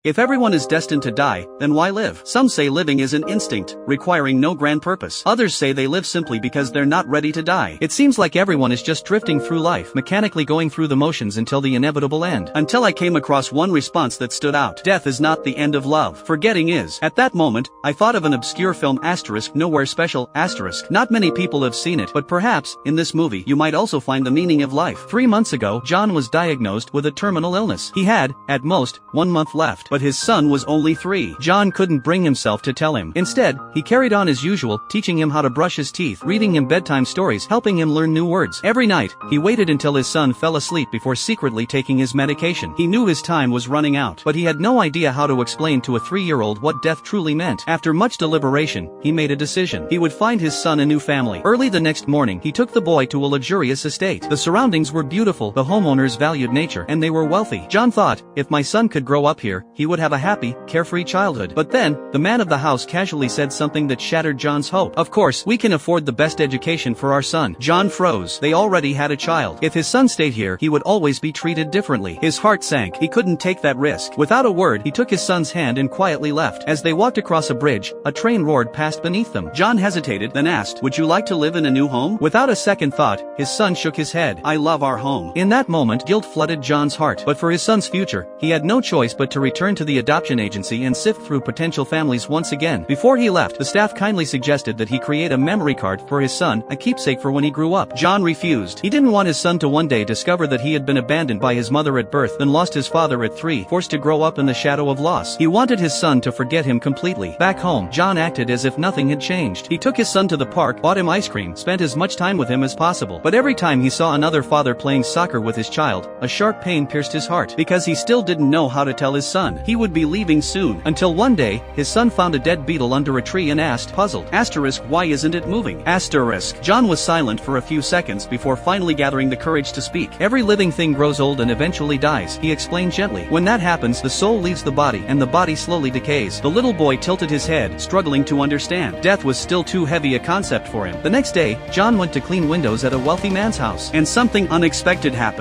If everyone is destined to die, then why live? Some say living is an instinct, requiring no grand purpose. Others say they live simply because they're not ready to die. It seems like everyone is just drifting through life, mechanically going through the motions until the inevitable end. Until I came across one response that stood out. Death is not the end of love. Forgetting is. At that moment, I thought of an obscure film **, nowhere special, **. Not many people have seen it, but perhaps, in this movie, you might also find the meaning of life. 3 months ago, John was diagnosed with a terminal illness. He had, at most, 1 month left. But his son was only 3. John couldn't bring himself to tell him. Instead, he carried on as usual, teaching him how to brush his teeth, reading him bedtime stories, helping him learn new words. Every night, he waited until his son fell asleep before secretly taking his medication. He knew his time was running out, but he had no idea how to explain to a 3-year-old what death truly meant. After much deliberation, he made a decision. He would find his son a new family. Early the next morning, he took the boy to a luxurious estate. The surroundings were beautiful, the homeowners valued nature, and they were wealthy. John thought, if my son could grow up here, he would have a happy, carefree childhood. But then, the man of the house casually said something that shattered John's hope. Of course, we can afford the best education for our son. John froze. They already had a child. If his son stayed here, he would always be treated differently. His heart sank. He couldn't take that risk. Without a word, he took his son's hand and quietly left. As they walked across a bridge, a train roared past beneath them. John hesitated, then asked, "Would you like to live in a new home?" Without a second thought, his son shook his head. "I love our home." In that moment, guilt flooded John's heart. But for his son's future, he had no choice but to return to the adoption agency and sift through potential families once again. Before he left, the staff kindly suggested that he create a memory card for his son, a keepsake for when he grew up. John refused. He didn't want his son to one day discover that he had been abandoned by his mother at birth, then lost his father at 3, forced to grow up in the shadow of loss. He wanted his son to forget him completely. Back home, John acted as if nothing had changed. He took his son to the park, bought him ice cream, spent as much time with him as possible. But every time he saw another father playing soccer with his child, a sharp pain pierced his heart, because he still didn't know how to tell his son he would be leaving soon. Until one day, his son found a dead beetle under a tree and asked, puzzled, "Why isn't it moving?" John was silent for a few seconds before finally gathering the courage to speak. "Every living thing grows old and eventually dies," he explained gently. "When that happens, the soul leaves the body, and the body slowly decays." The little boy tilted his head, struggling to understand. Death was still too heavy a concept for him. The next day, John went to clean windows at a wealthy man's house, and something unexpected happened.